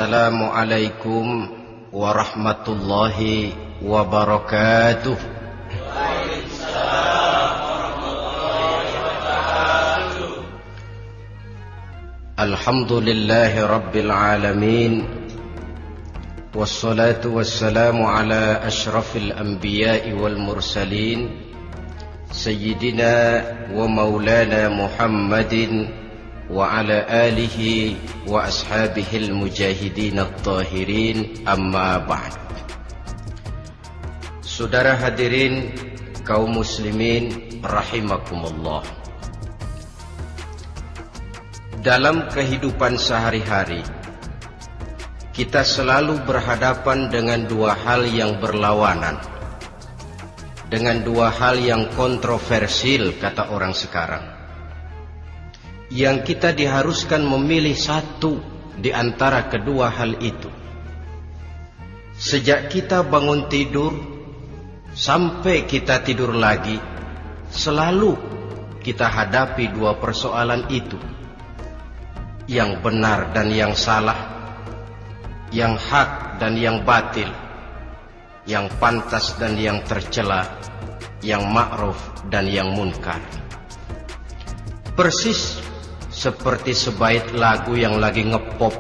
Assalamualaikum warahmatullahi wabarakatuh. Waalaikumsalam warahmatullahi wabarakatuh. Alhamdulillahi rabbil alamin. Wassalatu wassalamu ala ashrafil anbiya'i wal mursalin, Sayyidina wa maulana Muhammadin wa ala alihi wa ashabihil mujahidin at-tahirin, amma ba'd. Saudara hadirin kaum muslimin rahimakumullah. Dalam kehidupan sehari-hari kita selalu berhadapan dengan dua hal yang berlawanan, dengan dua hal yang kontroversial kata orang sekarang, yang kita diharuskan memilih satu di antara kedua hal itu. Sejak kita bangun tidur sampai kita tidur lagi, selalu kita hadapi dua persoalan itu, yang benar dan yang salah, yang hak dan yang batil, yang pantas dan yang tercela, yang ma'ruf dan yang munkar. Persis seperti sebaik lagu yang lagi ngepop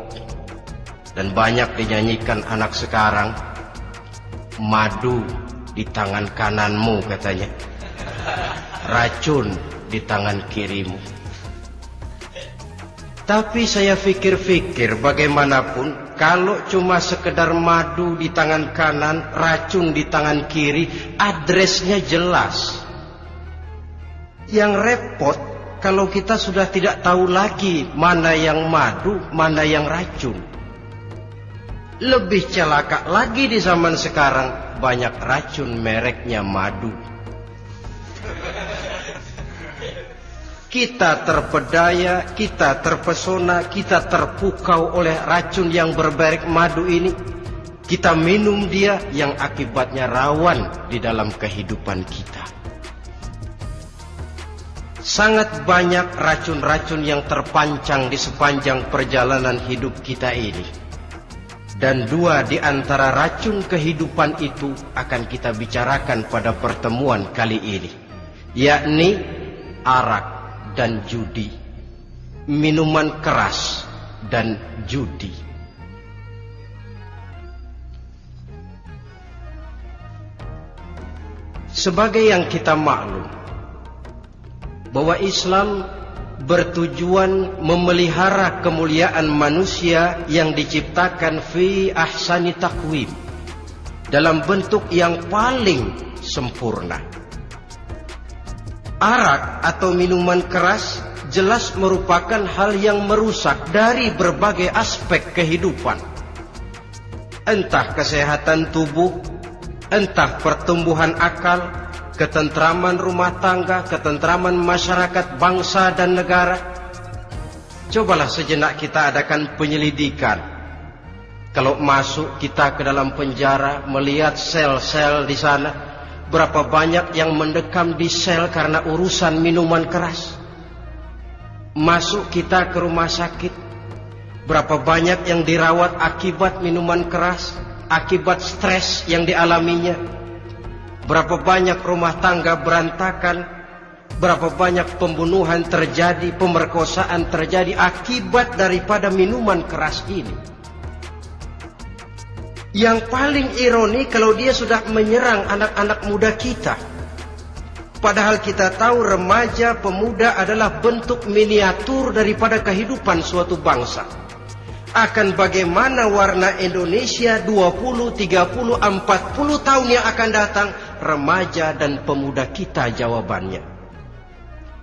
dan banyak dinyanyikan anak sekarang. Madu di tangan kananmu katanya, racun di tangan kirimu. Tapi saya fikir-fikir, bagaimanapun kalau cuma sekedar madu di tangan kanan, racun di tangan kiri, adresnya jelas. Yang repot kalau kita sudah tidak tahu lagi mana yang madu, mana yang racun. Lebih celaka lagi di zaman sekarang, banyak racun mereknya madu. Kita terpedaya, kita terpesona, kita terpukau oleh racun yang bermerek madu ini. Kita minum dia, yang akibatnya rawan di dalam kehidupan kita. Sangat banyak racun-racun yang terpancang di sepanjang perjalanan hidup kita ini. Dan dua di antara racun kehidupan itu akan kita bicarakan pada pertemuan kali ini, yakni arak dan judi, minuman keras dan judi. Sebagai yang kita maklum bahwa Islam bertujuan memelihara kemuliaan manusia yang diciptakan fi ahsani taqwim, dalam bentuk yang paling sempurna. Arak atau minuman keras jelas merupakan hal yang merusak dari berbagai aspek kehidupan. Entah kesehatan tubuh, entah pertumbuhan akal, ketentraman rumah tangga, ketentraman masyarakat, bangsa dan negara. Cobalah sejenak kita adakan penyelidikan. Kalau masuk kita ke dalam penjara, melihat sel-sel di sana, berapa banyak yang mendekam di sel karena urusan minuman keras. Masuk kita ke rumah sakit, berapa banyak yang dirawat akibat minuman keras, akibat stres yang dialaminya. Berapa banyak rumah tangga berantakan, berapa banyak pembunuhan terjadi, pemerkosaan terjadi akibat daripada minuman keras ini. Yang paling ironi kalau dia sudah menyerang anak-anak muda kita. Padahal kita tahu remaja pemuda adalah bentuk miniatur daripada kehidupan suatu bangsa. Akan bagaimana warna Indonesia 20, 30, 40 tahun yang akan datang, remaja dan pemuda kita jawabannya.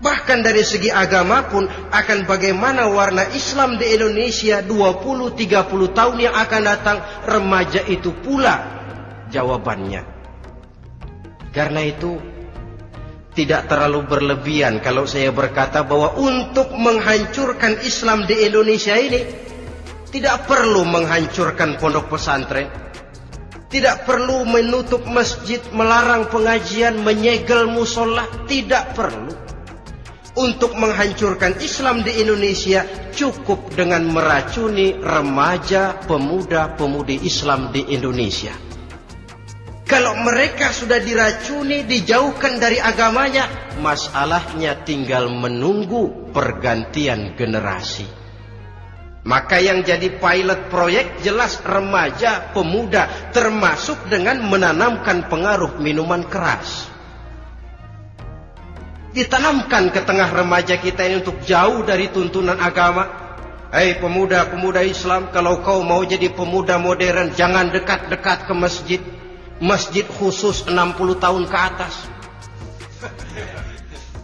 Bahkan dari segi agama pun, akan bagaimana warna Islam di Indonesia 20, 30 tahun yang akan datang, remaja itu pula jawabannya. Karena itu tidak terlalu berlebihan kalau saya berkata bahwa untuk menghancurkan Islam di Indonesia ini tidak perlu menghancurkan pondok pesantren, tidak perlu menutup masjid, melarang pengajian, menyegel musola, tidak perlu. Untuk menghancurkan Islam di Indonesia cukup dengan meracuni remaja, pemuda, pemudi Islam di Indonesia. Kalau mereka sudah diracuni, dijauhkan dari agamanya, masalahnya tinggal menunggu pergantian generasi. Maka yang jadi pilot proyek jelas remaja, pemuda, termasuk dengan menanamkan pengaruh minuman keras. Ditanamkan ke tengah remaja kita ini untuk jauh dari tuntunan agama. Hei pemuda-pemuda Islam, kalau kau mau jadi pemuda modern, jangan dekat-dekat ke masjid. Masjid khusus 60 tahun ke atas.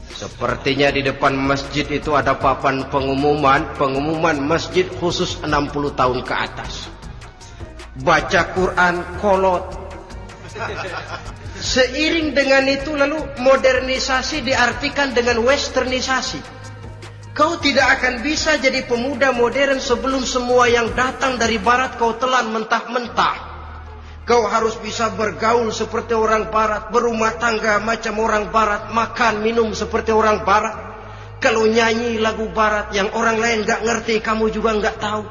Sepertinya di depan masjid itu ada papan pengumuman masjid khusus 60 tahun ke atas. Baca Quran kolot. Seiring dengan itu lalu modernisasi diartikan dengan westernisasi. Kau tidak akan bisa jadi pemuda modern sebelum semua yang datang dari barat kau telan mentah-mentah. Kau harus bisa bergaul seperti orang barat, berumah tangga macam orang barat, makan minum seperti orang barat. Kalau nyanyi lagu barat yang orang lain gak ngerti, kamu juga gak tahu.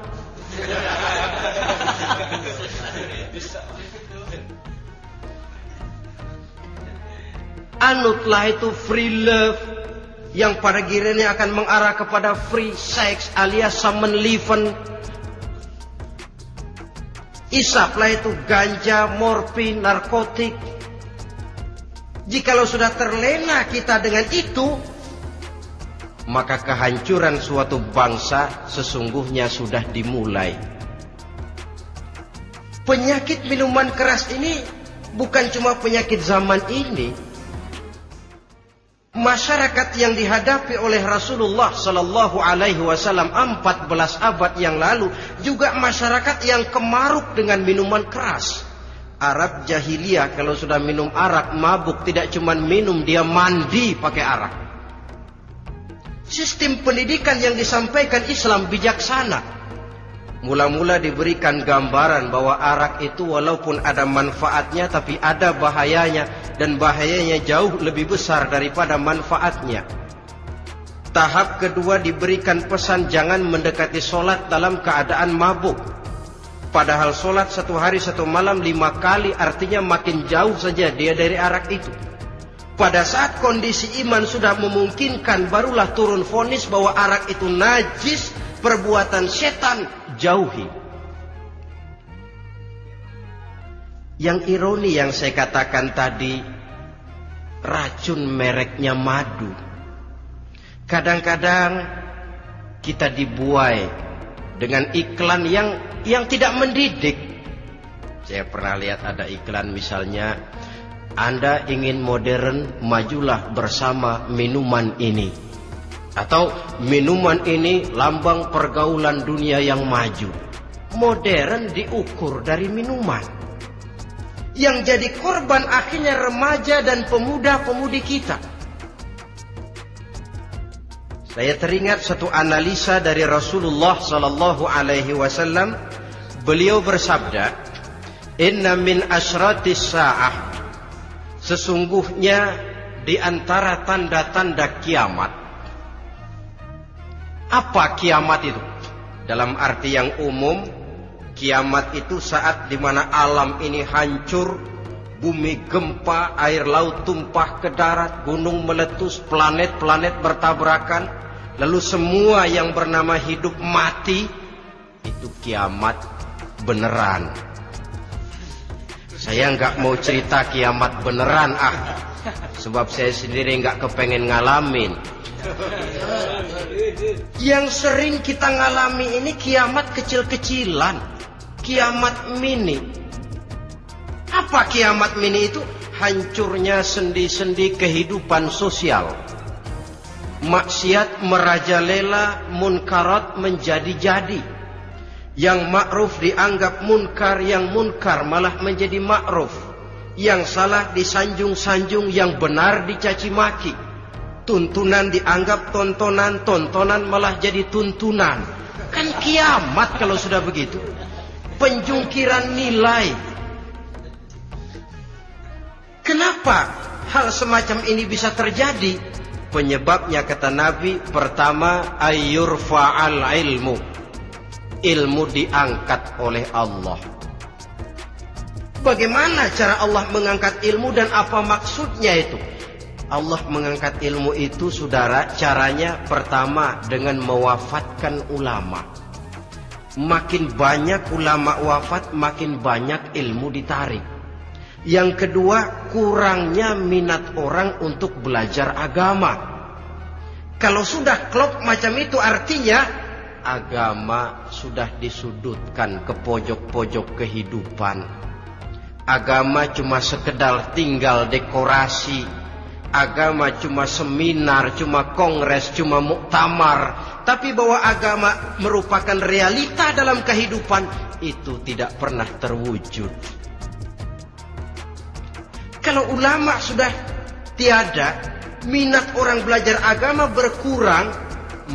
Anutlah itu free love yang pada gilirannya akan mengarah kepada free sex alias samenleven. Isaplah itu ganja, morfin, narkotik. Jikalau sudah terlena kita dengan itu, maka kehancuran suatu bangsa sesungguhnya sudah dimulai. Penyakit minuman keras ini bukan cuma penyakit zaman ini. Masyarakat yang dihadapi oleh Rasulullah Sallallahu Alaihi Wasallam 14 abad yang lalu juga masyarakat yang kemaruk dengan minuman keras. Arab jahiliyah kalau sudah minum arak mabuk, tidak cuma minum, dia mandi pakai arak. Sistem pendidikan yang disampaikan Islam bijaksana. Mula-mula diberikan gambaran bahwa arak itu walaupun ada manfaatnya tapi ada bahayanya, dan bahayanya jauh lebih besar daripada manfaatnya. Tahap kedua diberikan pesan jangan mendekati solat dalam keadaan mabuk. Padahal solat 1 hari 1 malam 5 kali, artinya makin jauh saja dia dari arak itu. Pada saat kondisi iman sudah memungkinkan, barulah turun vonis bahwa arak itu najis, perbuatan setan, jauhi. Yang ironi yang saya katakan tadi, racun mereknya madu. Kadang-kadang kita dibuai dengan iklan yang tidak mendidik. Saya pernah lihat ada iklan misalnya, Anda ingin modern, majulah bersama minuman ini. Atau minuman ini lambang pergaulan dunia yang maju. Modern diukur dari minuman. Yang jadi korban akhirnya remaja dan pemuda-pemudi kita. Saya teringat satu analisa dari Rasulullah Sallallahu Alaihi Wasallam. Beliau bersabda, Inna min asyratis sa'ah, sesungguhnya di antara tanda-tanda kiamat. Apa kiamat itu? Dalam arti yang umum, kiamat itu saat dimana alam ini hancur, bumi gempa, air laut tumpah ke darat, gunung meletus, planet-planet bertabrakan, lalu semua yang bernama hidup mati. Itu kiamat beneran. Saya nggak mau cerita kiamat beneran sebab saya sendiri nggak kepengen ngalamin. Yang sering kita ngalami ini kiamat kecil-kecilan, kiamat mini. Apa kiamat mini itu? Hancurnya sendi-sendi kehidupan sosial. Maksiat merajalela, munkarat menjadi-jadi. Yang ma'ruf dianggap munkar, yang munkar malah menjadi ma'ruf. Yang salah disanjung-sanjung, yang benar dicaci maki. Tuntunan dianggap tontonan, tontonan malah jadi tuntunan. Kan kiamat kalau sudah begitu. Penjungkiran nilai. Kenapa hal semacam ini bisa terjadi? Penyebabnya kata Nabi, pertama ayyurfa'al ilmu. Ilmu diangkat oleh Allah. Bagaimana cara Allah mengangkat ilmu dan apa maksudnya itu? Allah mengangkat ilmu itu, saudara, caranya pertama dengan mewafatkan ulama. Makin banyak ulama wafat, makin banyak ilmu ditarik. Yang kedua, kurangnya minat orang untuk belajar agama. Kalau sudah klop macam itu, artinya agama sudah disudutkan ke pojok-pojok kehidupan. Agama cuma sekedar tinggal dekorasi. Agama cuma seminar, cuma kongres, cuma muktamar. Tapi bahwa agama merupakan realita dalam kehidupan, itu tidak pernah terwujud. Kalau ulama sudah tiada, minat orang belajar agama berkurang,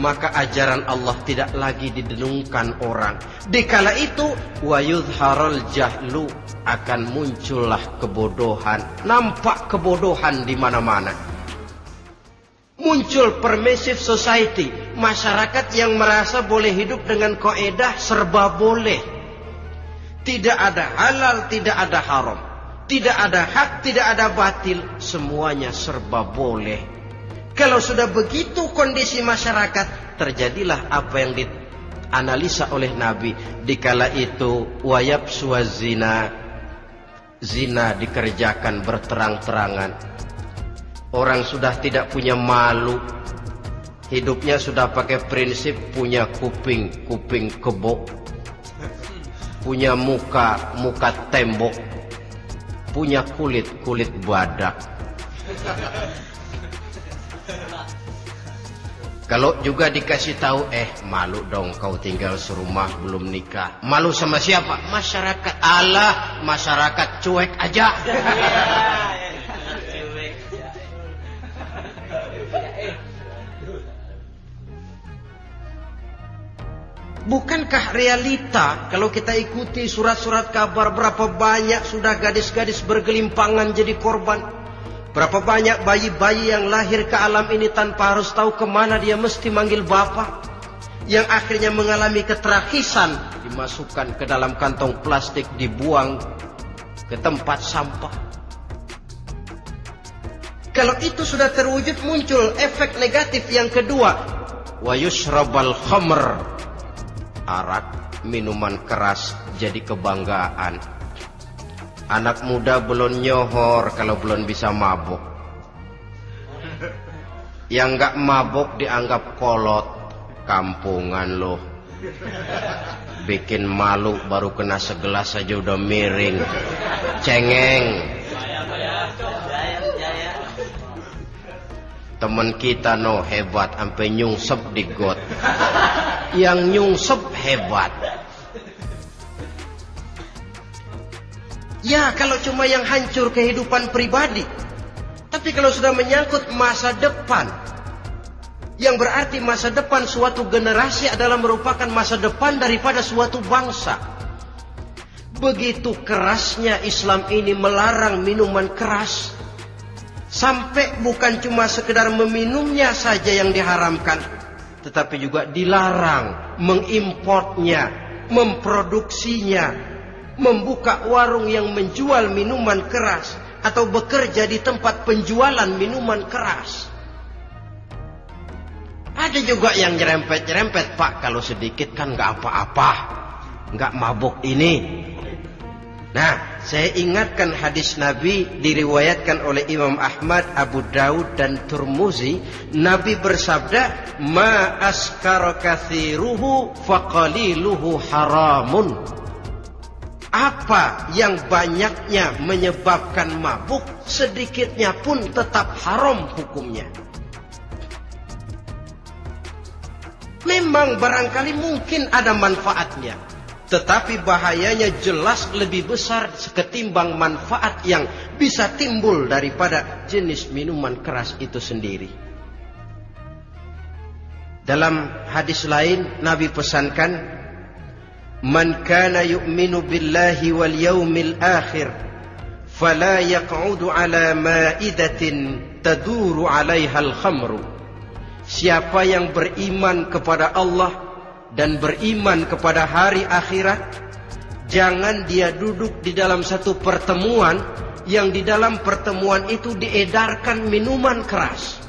maka ajaran Allah tidak lagi didengungkan orang. Dikala itu wa yudharul jahlu, akan muncullah kebodohan. Nampak kebodohan di mana-mana. Muncul permissive society, masyarakat yang merasa boleh hidup dengan kaidah serba boleh. Tidak ada halal, tidak ada haram. Tidak ada hak, tidak ada batil, semuanya serba boleh. Kalau sudah begitu kondisi masyarakat, terjadilah apa yang dianalisa oleh Nabi. Dikala itu wayabsu zina, zina dikerjakan berterang-terangan. Orang sudah tidak punya malu. Hidupnya sudah pakai prinsip punya kuping kebo, punya muka tembok, punya kulit badak. Kalau juga dikasih tahu, malu dong kau tinggal serumah belum nikah. Malu sama siapa? Masyarakat. Alah, masyarakat cuek aja. Bukankah realita kalau kita ikuti surat-surat kabar, berapa banyak sudah gadis-gadis bergelimpangan jadi korban? Berapa banyak bayi-bayi yang lahir ke alam ini tanpa harus tahu kemana dia mesti manggil bapak, yang akhirnya mengalami ketrakisan, dimasukkan ke dalam kantong plastik, dibuang ke tempat sampah. Kalau itu sudah terwujud, muncul efek negatif yang kedua, wa yushrabal khamr, arak, minuman keras jadi kebanggaan. Anak muda belum nyohor kalau belum bisa mabuk. Yang enggak mabuk dianggap kolot. Kampungan loh. Bikin malu baru kena segelas saja udah miring. Cengeng. Temen kita hebat sampai nyungsep di got. Yang nyungsep hebat. Ya, kalau cuma yang hancur kehidupan pribadi. Tapi kalau sudah menyangkut masa depan, yang berarti masa depan suatu generasi adalah merupakan masa depan daripada suatu bangsa. Begitu kerasnya Islam ini melarang minuman keras, sampai bukan cuma sekedar meminumnya saja yang diharamkan, tetapi juga dilarang mengimportnya, memproduksinya, membuka warung yang menjual minuman keras, atau bekerja di tempat penjualan minuman keras. Ada juga yang nyerempet-nyerempet, Pak, kalau sedikit kan nggak apa-apa, nggak mabuk ini. Nah, saya ingatkan hadis Nabi diriwayatkan oleh Imam Ahmad, Abu Daud dan Turmuzi. Nabi bersabda, ma askara kathiruhu faqaliluhu haramun. Apa yang banyaknya menyebabkan mabuk, sedikitnya pun tetap haram hukumnya. Memang barangkali mungkin ada manfaatnya, tetapi bahayanya jelas lebih besar ketimbang manfaat yang bisa timbul daripada jenis minuman keras itu sendiri. Dalam hadis lain Nabi pesankan, man kana yu'minu billahi wal yawmil akhir fala yaq'udu ala ma'idatin taduru 'alaihal khamru. Siapa yang beriman kepada Allah dan beriman kepada hari akhirat, jangan dia duduk di dalam satu pertemuan yang di dalam pertemuan itu diedarkan minuman keras.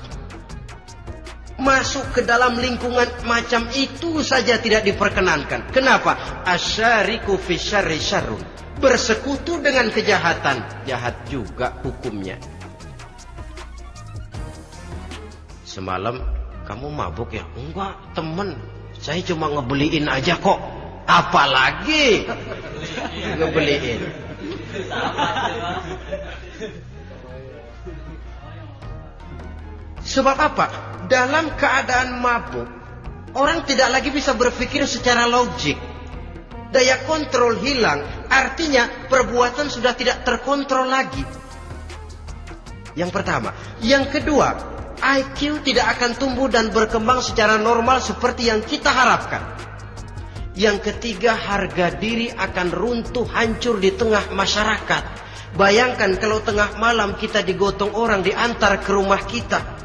Masuk ke dalam lingkungan macam itu saja tidak diperkenankan. Kenapa? Asyariku fi syarri syarrun. Bersekutu dengan kejahatan, jahat juga hukumnya. Semalam kamu mabuk ya? Enggak, temen. Saya cuma ngebeliin aja kok. Apalagi ngebeliin. Sebab apa? Dalam keadaan mabuk, orang tidak lagi bisa berpikir secara logik. Daya kontrol hilang, artinya perbuatan sudah tidak terkontrol lagi. Yang pertama. Yang kedua, IQ tidak akan tumbuh dan berkembang secara normal seperti yang kita harapkan. Yang ketiga, harga diri akan runtuh hancur di tengah masyarakat. Bayangkan kalau tengah malam kita digotong orang, diantar ke rumah kita.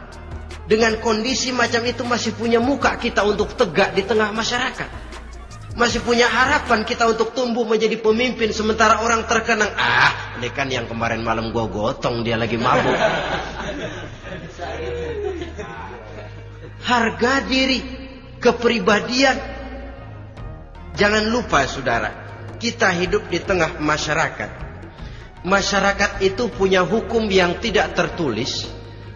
Dengan kondisi macam itu masih punya muka kita untuk tegak di tengah masyarakat. Masih punya harapan kita untuk tumbuh menjadi pemimpin. Sementara orang terkenang, ini kan yang kemarin malam gua gotong, dia lagi mabuk. Harga diri, kepribadian. Jangan lupa saudara, kita hidup di tengah masyarakat. Masyarakat itu punya hukum yang tidak tertulis,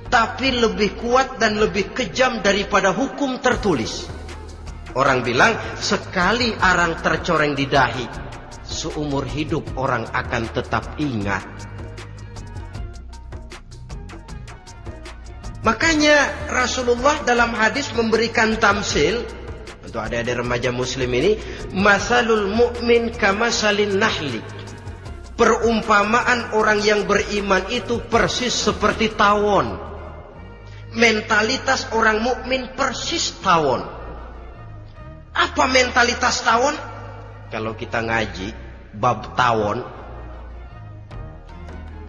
tapi lebih kuat dan lebih kejam daripada hukum tertulis. Orang bilang, sekali arang tercoreng di dahi, seumur hidup orang akan tetap ingat. Makanya Rasulullah dalam hadis memberikan tamsil untuk adik-adik remaja muslim ini, masalul mu'min kamasalin nahli. Perumpamaan orang yang beriman itu persis seperti tawon. Mentalitas orang mukmin persis tawon. Apa mentalitas tawon? Kalau kita ngaji bab tawon,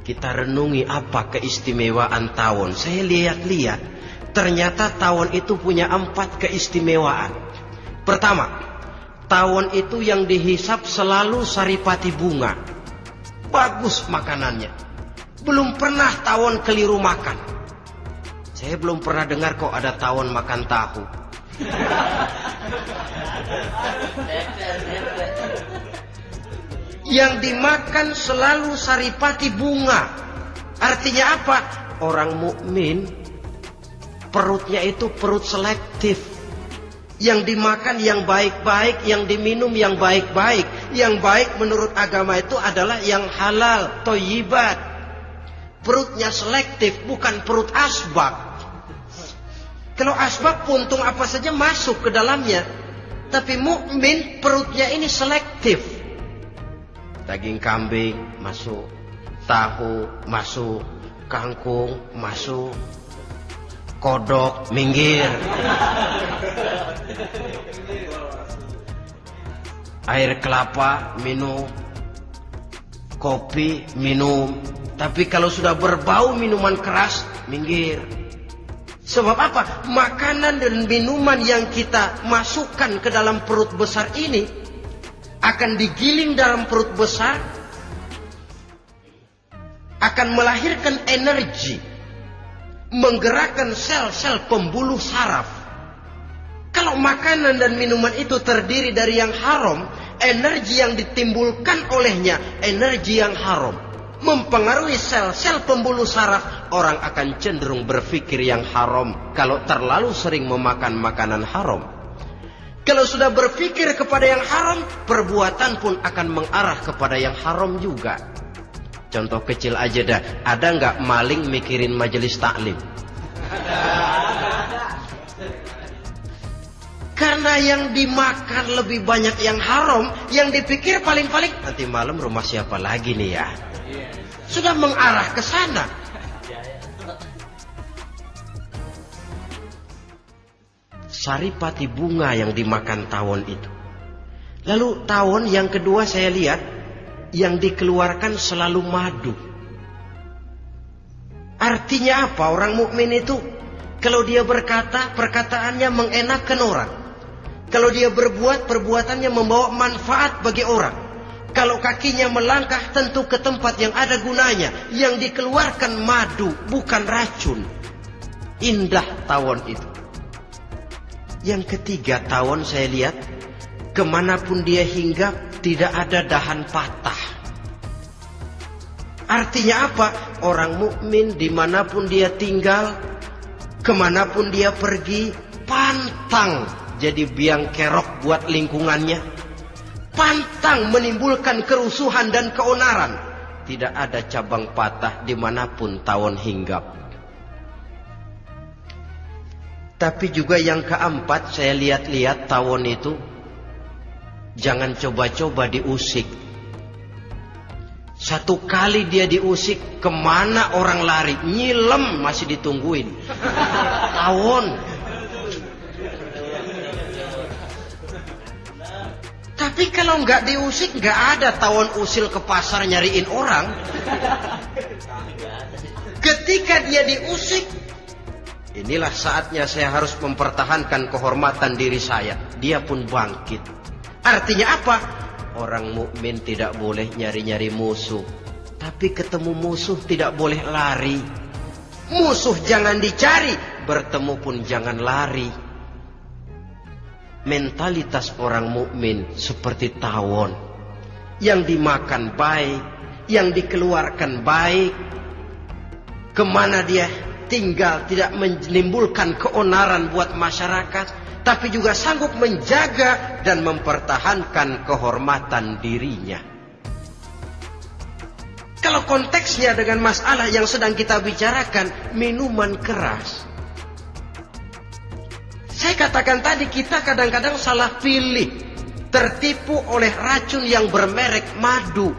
kita renungi apa keistimewaan tawon. Saya lihat-lihat, ternyata tawon itu punya 4 keistimewaan. Pertama, tawon itu yang dihisap selalu saripati bunga. Bagus makanannya. Belum pernah tawon keliru makan. Saya belum pernah dengar kok ada tawon makan tahu. Yang dimakan selalu saripati bunga. Artinya apa? Orang mukmin perutnya itu perut selektif. Yang dimakan yang baik-baik, yang diminum yang baik-baik. Yang baik menurut agama itu adalah yang halal, thayyibat. Perutnya selektif, bukan perut asbak. Kalau asbak puntung apa saja masuk ke dalamnya. Tapi mukmin perutnya ini selektif. Daging kambing masuk, tahu masuk, kangkung masuk, kodok minggir. Air kelapa minum, kopi minum. Tapi kalau sudah berbau minuman keras, minggir. Sebab apa? Makanan dan minuman yang kita masukkan ke dalam perut besar ini akan digiling dalam perut besar, akan melahirkan energi, menggerakkan sel-sel pembuluh saraf. Kalau makanan dan minuman itu terdiri dari yang haram, energi yang ditimbulkan olehnya energi yang haram, mempengaruhi sel-sel pembuluh saraf. Orang akan cenderung berpikir yang haram kalau terlalu sering memakan makanan haram. Kalau sudah berpikir kepada yang haram, perbuatan pun akan mengarah kepada yang haram juga. Contoh kecil aja dah, ada nggak maling mikirin majelis taklim? Karena yang dimakan lebih banyak yang haram, yang dipikir paling-paling nanti malam rumah siapa lagi nih ya? Sudah mengarah ke sana. Saripati bunga yang dimakan tawon itu. Lalu tawon yang kedua saya lihat yang dikeluarkan selalu madu. Artinya apa orang mukmin itu? Kalau dia berkata, perkataannya mengenakan orang. Kalau dia berbuat, perbuatannya membawa manfaat bagi orang. Kalau kakinya melangkah, tentu ke tempat yang ada gunanya. Yang dikeluarkan madu, bukan racun. Indah tawon itu. Yang ketiga, tawon saya lihat, kemanapun dia hinggap, tidak ada dahan patah. Artinya apa? Orang mukmin dimanapun dia tinggal, kemanapun dia pergi, pantang jadi biang kerok buat lingkungannya, pantang menimbulkan kerusuhan dan keonaran. Tidak ada cabang patah dimanapun tawon hinggap. Tapi juga yang keempat, saya lihat-lihat tawon itu jangan coba-coba diusik. Satu kali dia diusik, kemana orang lari? Nyilem masih ditungguin. Tawon. Tapi kalau nggak diusik, nggak ada tawon usil ke pasar nyariin orang. Ketika dia diusik, inilah saatnya saya harus mempertahankan kehormatan diri saya. Dia pun bangkit. Artinya apa? Orang mukmin tidak boleh nyari-nyari musuh. Tapi ketemu musuh tidak boleh lari. Musuh jangan dicari, bertemu pun jangan lari. Mentalitas orang mukmin seperti tawon. Yang dimakan baik, yang dikeluarkan baik. Kemana dia tinggal tidak menimbulkan keonaran buat masyarakat. Tapi juga sanggup menjaga dan mempertahankan kehormatan dirinya. Kalau konteksnya dengan masalah yang sedang kita bicarakan, minuman keras. Saya katakan tadi, kita kadang-kadang salah pilih. Tertipu oleh racun yang bermerek madu.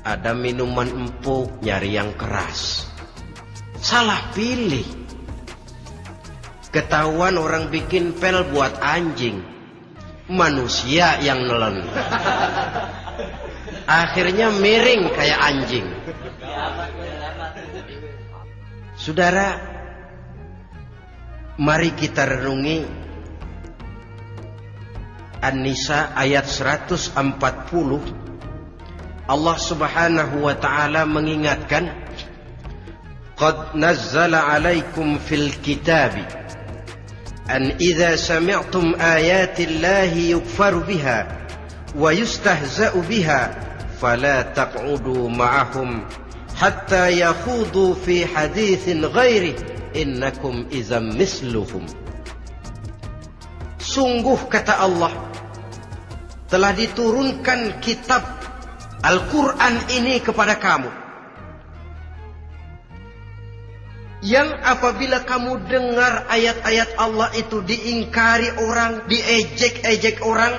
Ada minuman empuk, nyari yang keras. Salah pilih. Ketahuan orang bikin pel buat anjing, manusia yang nelen. Akhirnya miring kayak anjing. Saudara, mari kita renungi An-Nisa ayat 140. Allah Subhanahu wa taala mengingatkan, "Qad nazzala 'alaikum fil kitabi أن إذا سمعتم آيات الله يكفر بها ويستهزأ بها فلا تقعدوا معهم حتى يخوضوا في حديث غيره إنكم إذا مثلهم." Sungguh kata Allah, telah diturunkan kitab Al-Quran ini kepada kamu, yang apabila kamu dengar ayat-ayat Allah itu diingkari orang, diejek-ejek orang,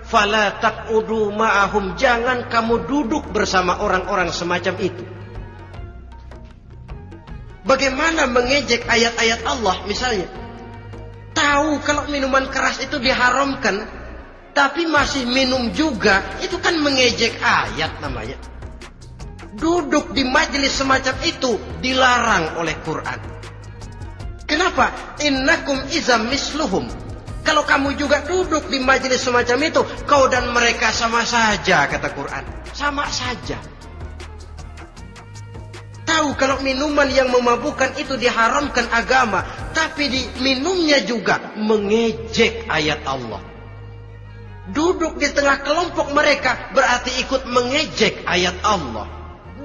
fala taqudu ma'ahum, jangan kamu duduk bersama orang-orang semacam itu. Bagaimana mengejek ayat-ayat Allah misalnya? Tahu kalau minuman keras itu diharamkan, tapi masih minum juga, itu kan mengejek ayat namanya. Duduk di majelis semacam itu dilarang oleh Quran. Kenapa? Innakum izam misluhum. Kalau kamu juga duduk di majelis semacam itu, kau dan mereka sama saja, kata Quran. Sama saja. Tahu kalau minuman yang memabukkan itu diharamkan agama, tapi diminumnya juga mengejek ayat Allah. Duduk di tengah kelompok mereka berarti ikut mengejek ayat Allah.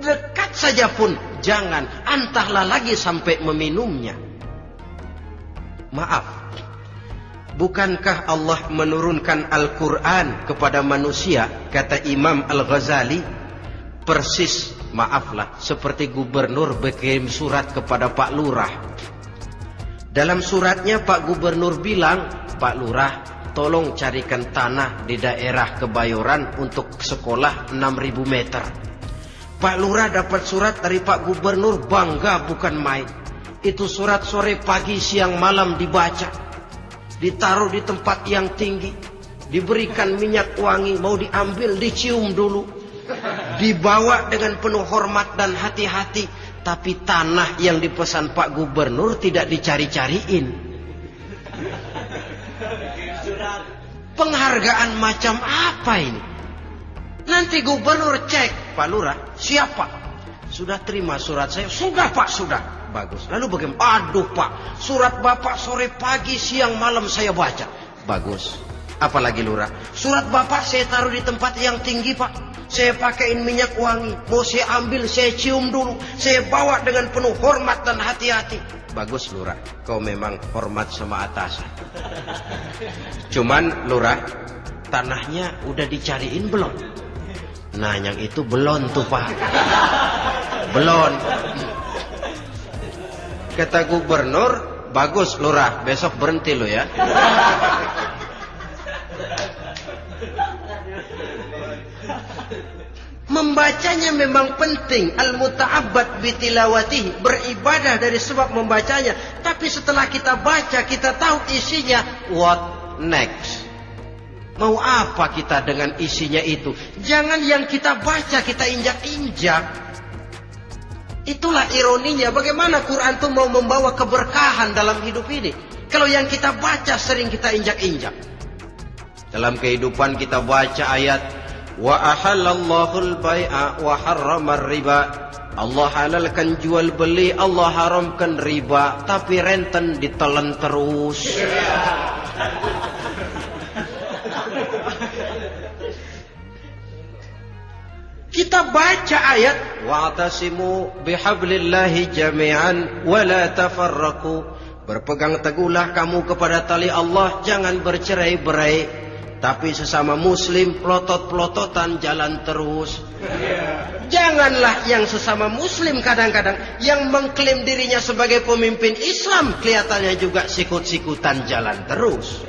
Dekat saja pun jangan, entahlah lagi sampai meminumnya. Maaf, bukankah Allah menurunkan Al-Quran kepada manusia, kata Imam Al-Ghazali, persis, maaflah, seperti gubernur berkirim surat kepada Pak Lurah. Dalam suratnya Pak Gubernur bilang, Pak Lurah, tolong carikan tanah di daerah Kebayoran untuk sekolah 6.000 meter. Pak Lurah dapat surat dari Pak Gubernur, bangga bukan main. Itu surat sore, pagi, siang, malam dibaca. Ditaruh di tempat yang tinggi. Diberikan minyak wangi, mau diambil, dicium dulu. Dibawa dengan penuh hormat dan hati-hati. Tapi tanah yang dipesan Pak Gubernur tidak dicari-cariin. Penghargaan macam apa ini? Nanti gubernur cek, Pak Lurah, siapa? Sudah terima surat saya? Sudah Pak, sudah. Bagus. Lalu bagaimana? Aduh Pak, surat Bapak sore pagi siang malam saya baca. Bagus. Apalagi Lurah? Surat Bapak saya taruh di tempat yang tinggi Pak. Saya pakaiin minyak wangi. Mau saya ambil, saya cium dulu. Saya bawa dengan penuh hormat dan hati-hati. Bagus Lurah, kau memang hormat sama atasan. Cuman Lurah, tanahnya udah dicariin belum? Nah yang itu belum tuh Pak. Belum. Kata gubernur, bagus Lurah, besok berhenti lo ya. Membacanya memang penting. Al-muta'abbad bitilawatihi, beribadah dari sebab membacanya. Tapi setelah kita baca, kita tahu isinya. What next? Mau apa kita dengan isinya itu? Jangan yang kita baca kita injak-injak. Itulah ironinya. Bagaimana Quran itu mau membawa keberkahan dalam hidup ini, kalau yang kita baca sering kita injak-injak. Dalam kehidupan kita baca ayat wa ahallallahu al-bai'a wa harramar riba. Allah halalkan jual beli, Allah haramkan riba, tapi renten ditelan terus. Kita baca ayat wa'tasimu bihablillahi jami'an wa la tafarraqu. Berpegang teguhlah kamu kepada tali Allah, jangan bercerai-berai. Tapi sesama muslim pelotot-pelototan jalan terus. Janganlah yang sesama muslim kadang-kadang yang mengklaim dirinya sebagai pemimpin Islam kelihatannya juga sikut-sikutan jalan terus.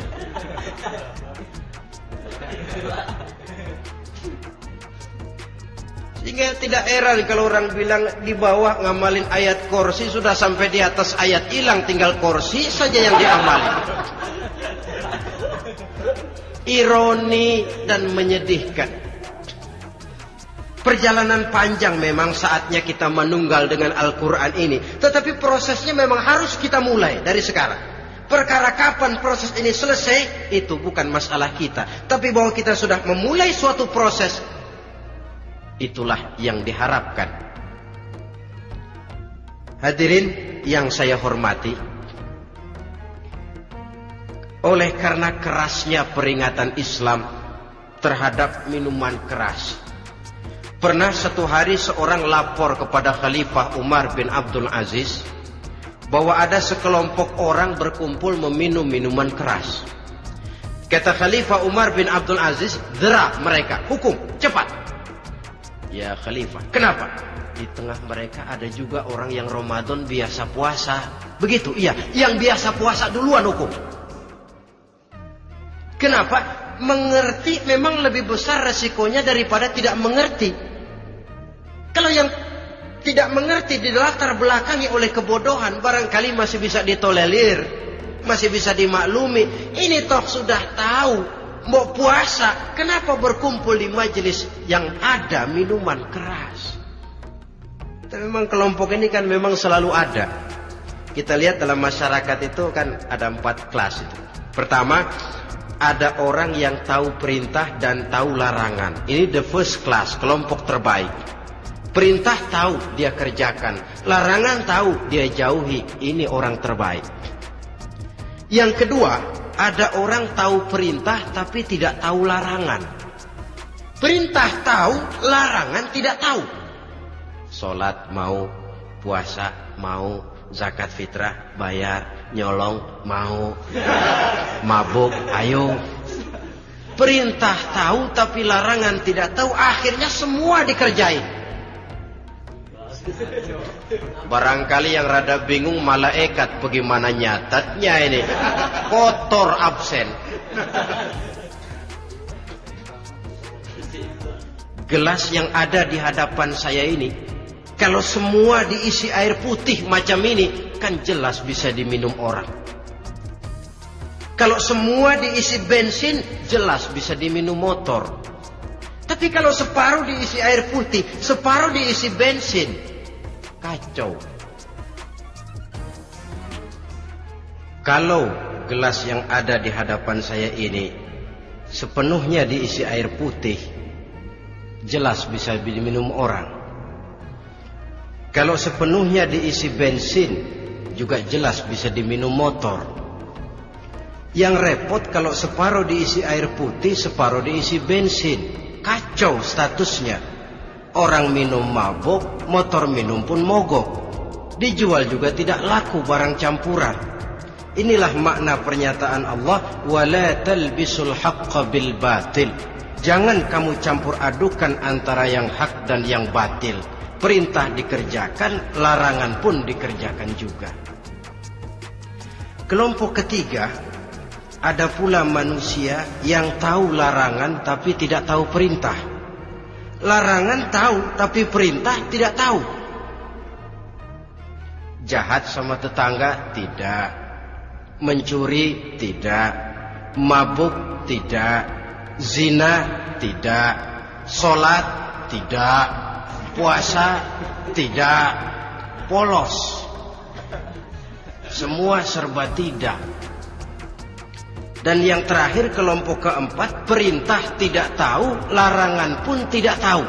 Sehingga tidak heran kalau orang bilang di bawah ngamalin ayat kursi, sudah sampai di atas ayat hilang, tinggal kursi saja yang diamalin. Ironi dan menyedihkan. Perjalanan panjang memang saatnya kita menunggal dengan Al-Quran ini. Tetapi prosesnya memang harus kita mulai dari sekarang. Perkara kapan proses ini selesai, itu bukan masalah kita. Tapi bahwa kita sudah memulai suatu proses, itulah yang diharapkan. Hadirin yang saya hormati, oleh karena kerasnya peringatan Islam terhadap minuman keras, pernah satu hari seorang lapor kepada Khalifah Umar bin Abdul Aziz bahwa ada sekelompok orang berkumpul meminum minuman keras. Kata Khalifah Umar bin Abdul Aziz, dera mereka, hukum, cepat. Ya Khalifah, kenapa? Di tengah mereka ada juga orang yang Ramadan biasa puasa. Begitu, iya, yang biasa puasa duluan hukum. Kenapa? Mengerti memang lebih besar resikonya daripada tidak mengerti. Kalau yang tidak mengerti dilatar belakangi oleh kebodohan, barangkali masih bisa ditolerir, masih bisa dimaklumi. Ini toh sudah tahu mau puasa, kenapa berkumpul di majelis yang ada minuman keras? Tapi memang kelompok ini kan memang selalu ada. Kita lihat dalam masyarakat itu kan ada 4 kelas itu. Pertama, ada orang yang tahu perintah dan tahu larangan. Ini the first class, kelompok terbaik. Perintah tahu dia kerjakan, larangan tahu dia jauhi. Ini orang terbaik. Yang kedua, ada orang tahu perintah tapi tidak tahu larangan. Perintah tahu, larangan tidak tahu. Sholat mau, puasa mau, zakat fitrah bayar, nyolong mau, mabuk ayo. Perintah tahu tapi larangan tidak tahu, akhirnya semua dikerjain. Barangkali yang rada bingung malaikat bagaimana nyatatnya ini, kotor absen. Gelas yang ada di hadapan saya ini, kalau semua diisi air putih macam ini, kan jelas bisa diminum orang. Kalau semua diisi bensin, jelas bisa diminum motor. Tapi kalau separuh diisi air putih, separuh diisi bensin, kacau. Kalau gelas yang ada di hadapan saya ini sepenuhnya diisi air putih, jelas bisa diminum orang. Kalau sepenuhnya diisi bensin, juga jelas bisa diminum motor. Yang repot kalau separuh diisi air putih, separuh diisi bensin. Kacau statusnya. Orang minum mabuk, motor minum pun mogok. Dijual juga tidak laku barang campuran. Inilah makna pernyataan Allah, wala talbisul haqqa bil batil. Jangan kamu campur adukan antara yang hak dan yang batil. Perintah dikerjakan, larangan pun dikerjakan juga. Kelompok ketiga, ada pula manusia yang tahu larangan tapi tidak tahu perintah. Larangan tahu tapi perintah tidak tahu. Jahat sama tetangga tidak. Mencuri tidak, mabuk tidak, zina tidak, sholat tidak, puasa tidak, polos, semua serba tidak. Dan yang terakhir, kelompok keempat, perintah tidak tahu, larangan pun tidak tahu.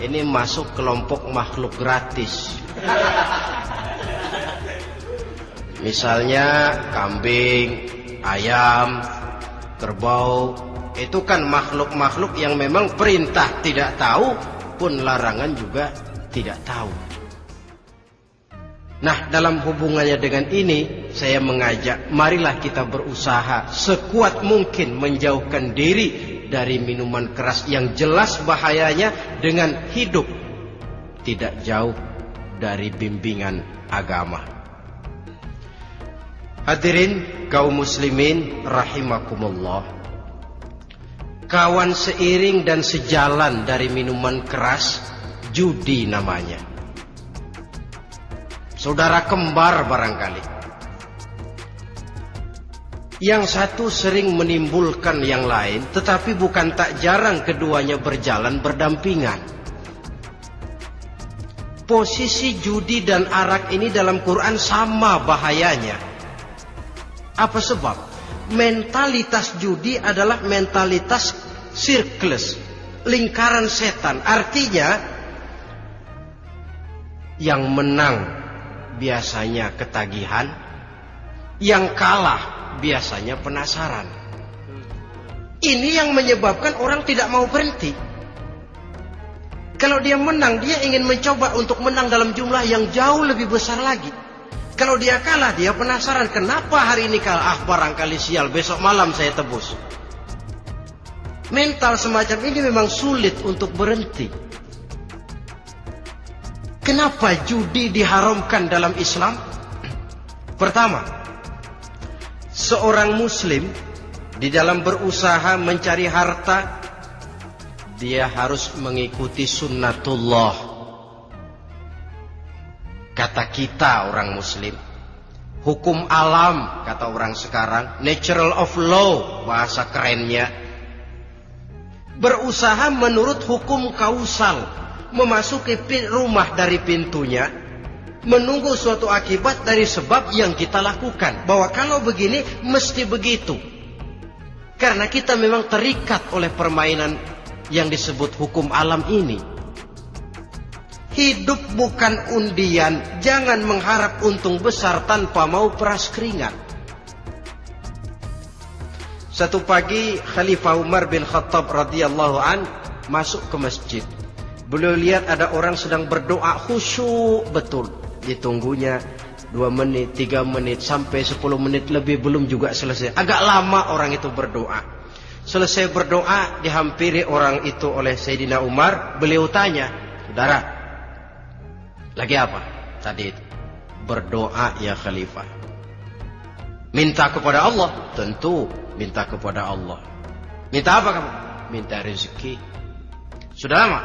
Ini masuk kelompok makhluk gratis. Misalnya kambing, ayam, kerbau, itu kan makhluk-makhluk yang memang perintah tidak tahu, pun larangan juga tidak tahu. Nah, dalam hubungannya dengan ini, saya mengajak, marilah kita berusaha sekuat mungkin menjauhkan diri dari minuman keras yang jelas bahayanya dengan hidup tidak jauh dari bimbingan agama. Hadirin kaum muslimin rahimakumullah. Kawan seiring dan sejalan dari minuman keras, judi namanya. Saudara kembar barangkali. Yang satu sering menimbulkan yang lain, tetapi bukan tak jarang keduanya berjalan berdampingan. Posisi judi dan arak ini dalam Quran sama bahayanya. Apa sebab? Mentalitas judi adalah mentalitas sirkeless, lingkaran setan. Artinya yang menang biasanya ketagihan, yang kalah biasanya penasaran. Ini yang menyebabkan orang tidak mau berhenti. Kalau dia menang, dia ingin mencoba untuk menang dalam jumlah yang jauh lebih besar lagi. Kalau dia kalah, dia penasaran, kenapa hari ini kalah? Barangkali sial, besok malam saya tebus. Mental semacam ini memang sulit untuk berhenti. Kenapa judi diharamkan dalam Islam? Pertama, seorang muslim di dalam berusaha mencari harta, dia harus mengikuti sunnatullah. Kata kita orang muslim, hukum alam kata orang sekarang, natural of law bahasa kerennya. Berusaha menurut hukum kausal, memasuki rumah dari pintunya, menunggu suatu akibat dari sebab yang kita lakukan. Bahwa kalau begini mesti begitu. Karena kita memang terikat oleh permainan yang disebut hukum alam ini. Hidup bukan undian, jangan mengharap untung besar tanpa mau peras keringat. Satu pagi Khalifah Umar bin Khattab radhiyallahu an masuk ke masjid. Beliau lihat ada orang sedang berdoa khusyuk betul. Ditunggunya 2 menit, 3 menit, sampai 10 menit lebih belum juga selesai. Agak lama orang itu berdoa. Selesai berdoa, dihampiri orang itu oleh Sayyidina Umar. Beliau tanya, saudara, lagi apa? Tadi itu berdoa ya Khalifah. Minta kepada Allah? Tentu minta kepada Allah. Minta apa kamu? Minta rezeki. Sudah lama?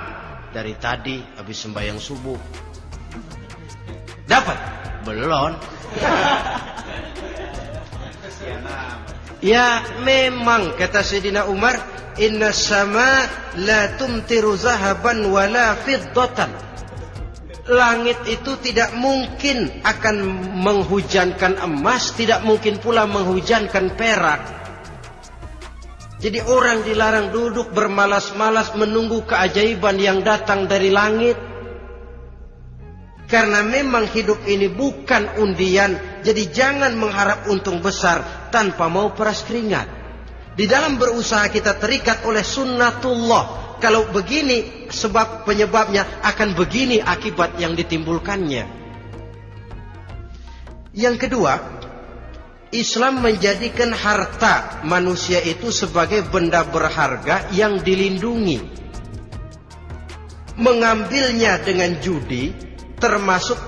Dari tadi habis sembahyang subuh. Dapat? Belum. Ya memang kata Sayyidina Umar, inna sama la tumtiru zahaban wala fiddatan. Langit itu tidak mungkin akan menghujankan emas, tidak mungkin pula menghujankan perak. Jadi orang dilarang duduk bermalas-malas menunggu keajaiban yang datang dari langit. Karena memang hidup ini bukan undian, jadi jangan mengharap untung besar tanpa mau peras keringat. Di dalam berusaha kita terikat oleh sunnatullah. Kalau begini sebab penyebabnya, akan begini akibat yang ditimbulkannya. Yang kedua, Islam menjadikan harta manusia itu sebagai benda berharga yang dilindungi. Mengambilnya dengan judi termasuk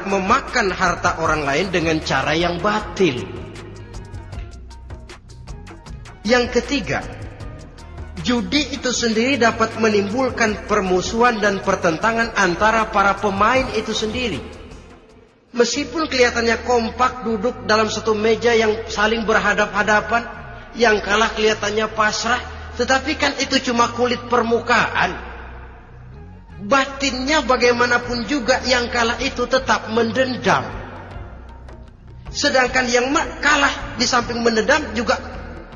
memakan harta orang lain dengan cara yang batil. Yang ketiga, judi itu sendiri dapat menimbulkan permusuhan dan pertentangan antara para pemain itu sendiri. Meskipun kelihatannya kompak duduk dalam satu meja yang saling berhadap-hadapan, yang kalah kelihatannya pasrah, tetapi kan itu cuma kulit permukaan. Batinnya bagaimanapun juga yang kalah itu tetap mendendam. Sedangkan yang kalah di samping mendendam juga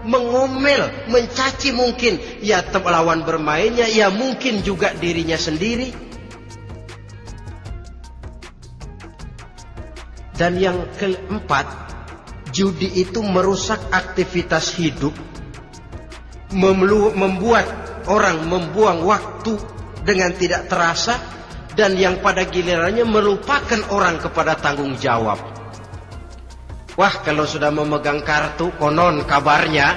mengomel, mencaci mungkin ya lawan bermainnya, ya mungkin juga dirinya sendiri. Dan yang keempat, judi itu merusak aktivitas hidup, membuat orang membuang waktu dengan tidak terasa, dan yang pada gilirannya melupakan orang kepada tanggung jawab. Wah, kalau sudah memegang kartu, konon kabarnya,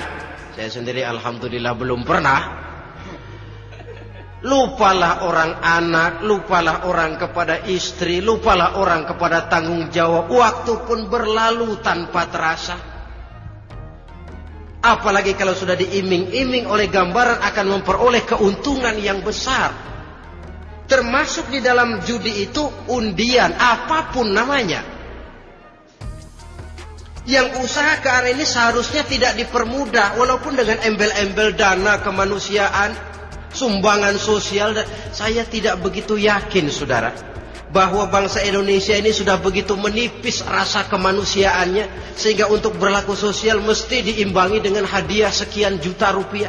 saya sendiri alhamdulillah belum pernah, lupalah orang anak, lupalah orang kepada istri, lupalah orang kepada tanggung jawab. Waktu pun berlalu tanpa terasa. Apalagi kalau sudah diiming-iming oleh gambaran akan memperoleh keuntungan yang besar. Termasuk di dalam judi itu undian, apapun namanya. Yang usaha ke arah ini seharusnya tidak dipermudah, walaupun dengan embel-embel dana kemanusiaan, sumbangan sosial. Saya tidak begitu yakin, saudara, bahwa bangsa Indonesia ini sudah begitu menipis rasa kemanusiaannya, sehingga untuk berlaku sosial mesti diimbangi dengan hadiah sekian juta rupiah.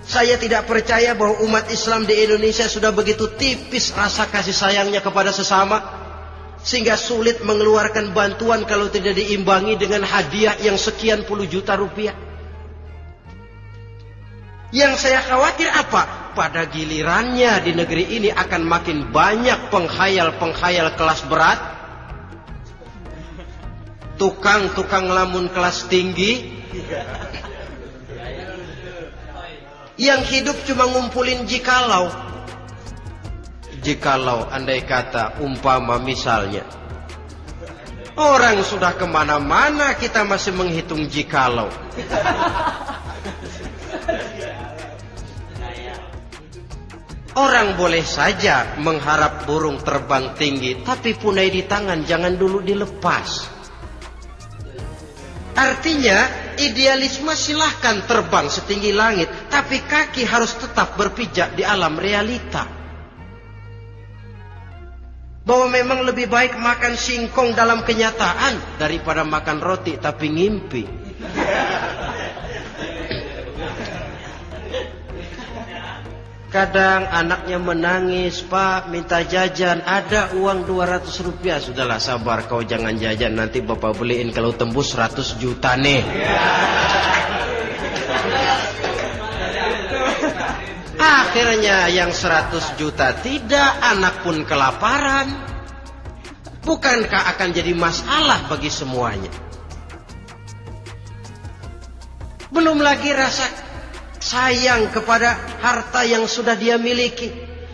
Saya tidak percaya bahwa umat Islam di Indonesia sudah begitu tipis rasa kasih sayangnya kepada sesama, sehingga sulit mengeluarkan bantuan kalau tidak diimbangi dengan hadiah yang sekian puluh juta rupiah. Yang saya khawatir apa? Pada gilirannya di negeri ini akan makin banyak penghayal-penghayal kelas berat, tukang-tukang lamun kelas tinggi, yang hidup cuma ngumpulin jikalau. Jikalau, andai kata, umpama misalnya orang sudah kemana-mana, kita masih menghitung jikalau. Orang boleh saja mengharap burung terbang tinggi, tapi punai di tangan jangan dulu dilepas. Artinya, idealisme silahkan terbang setinggi langit, tapi kaki harus tetap berpijak di alam realita. Bahwa memang lebih baik makan singkong dalam kenyataan daripada makan roti tapi ngimpi. Kadang anaknya menangis, Pak minta jajan, ada uang 200 rupiah. Sudahlah, sabar, kau jangan jajan, nanti bapak beliin kalau tembus 100 juta nih. Akhirnya yang 100 juta tidak, anak pun kelaparan. Bukankah akan jadi masalah bagi semuanya? Belum lagi rasa sayang kepada harta yang sudah dia miliki,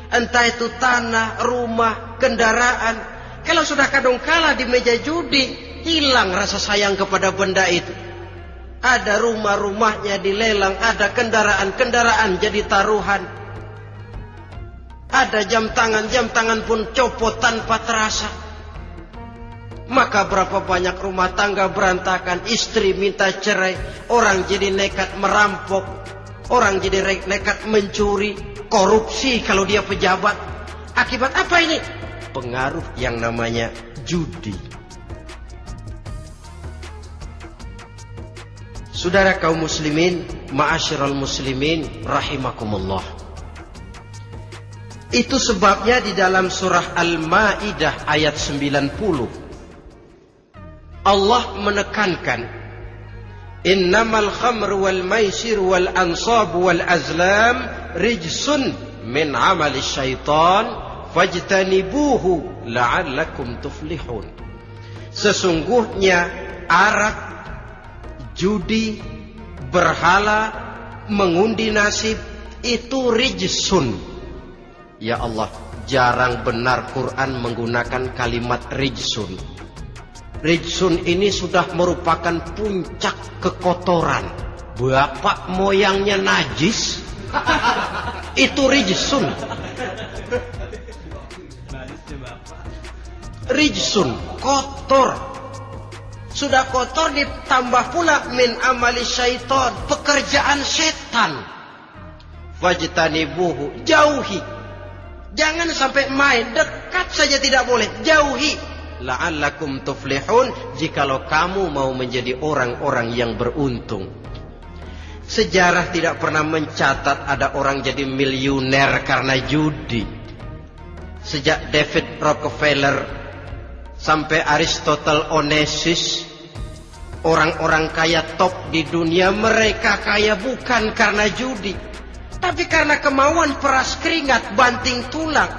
entah itu tanah, rumah, kendaraan. Kalau sudah kadangkala di meja judi, hilang rasa sayang kepada benda itu. Ada rumah-rumahnya dilelang, ada kendaraan-kendaraan jadi taruhan, ada jam tangan pun copot tanpa terasa. Maka berapa banyak rumah tangga berantakan, istri minta cerai, orang jadi nekat merampok, orang jadi nekat mencuri, korupsi kalau dia pejabat. Akibat apa ini? pengaruh yang namanya judi. Saudara kaum muslimin, ma'asyiral muslimin rahimakumullah. Itu sebabnya di dalam surah Al-Maidah ayat 90 Allah menekankan, innamal khamru wal maisir wal ansab wal azlam rijsun min amali syaitan fajtanibuhu la'allakum tuflihun. Sesungguhnya arak, judi, berhala, mengundi nasib itu rijsun. Ya Allah, jarang benar Quran menggunakan kalimat rijsun. Rijsun ini sudah merupakan puncak kekotoran. Bapak moyangnya najis, itu rijsun. Rijsun, kotor. Sudah kotor ditambah pula min amali syaitan, pekerjaan setan. Fajtanibuhu, jauhi. Jangan sampai main, dekat saja tidak boleh, jauhi. La'allakum tuflihun, jikalau kamu mau menjadi orang-orang yang beruntung. Sejarah tidak pernah mencatat ada orang jadi miliuner karena judi. Sejak David Rockefeller sampai Aristotle Onassis, orang-orang kaya top di dunia, mereka kaya bukan karena judi, tapi karena kemauan peras keringat, banting tulang,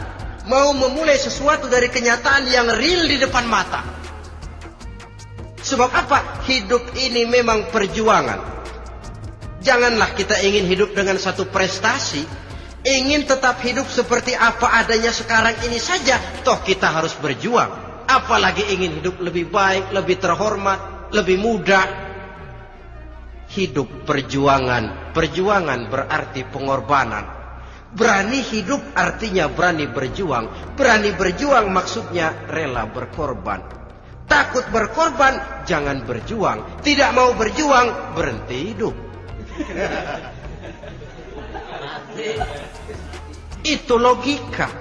mau memulai sesuatu dari kenyataan yang real di depan mata. Sebab apa? Hidup ini memang perjuangan. Janganlah kita ingin hidup dengan satu prestasi, ingin tetap hidup seperti apa adanya sekarang ini saja, toh kita harus berjuang. Apalagi ingin hidup lebih baik, lebih terhormat, lebih mudah. Hidup perjuangan. Perjuangan berarti pengorbanan. Berani hidup artinya berani berjuang. Berani berjuang maksudnya rela berkorban. Takut berkorban, jangan berjuang. Tidak mau berjuang, berhenti hidup. Itu logika.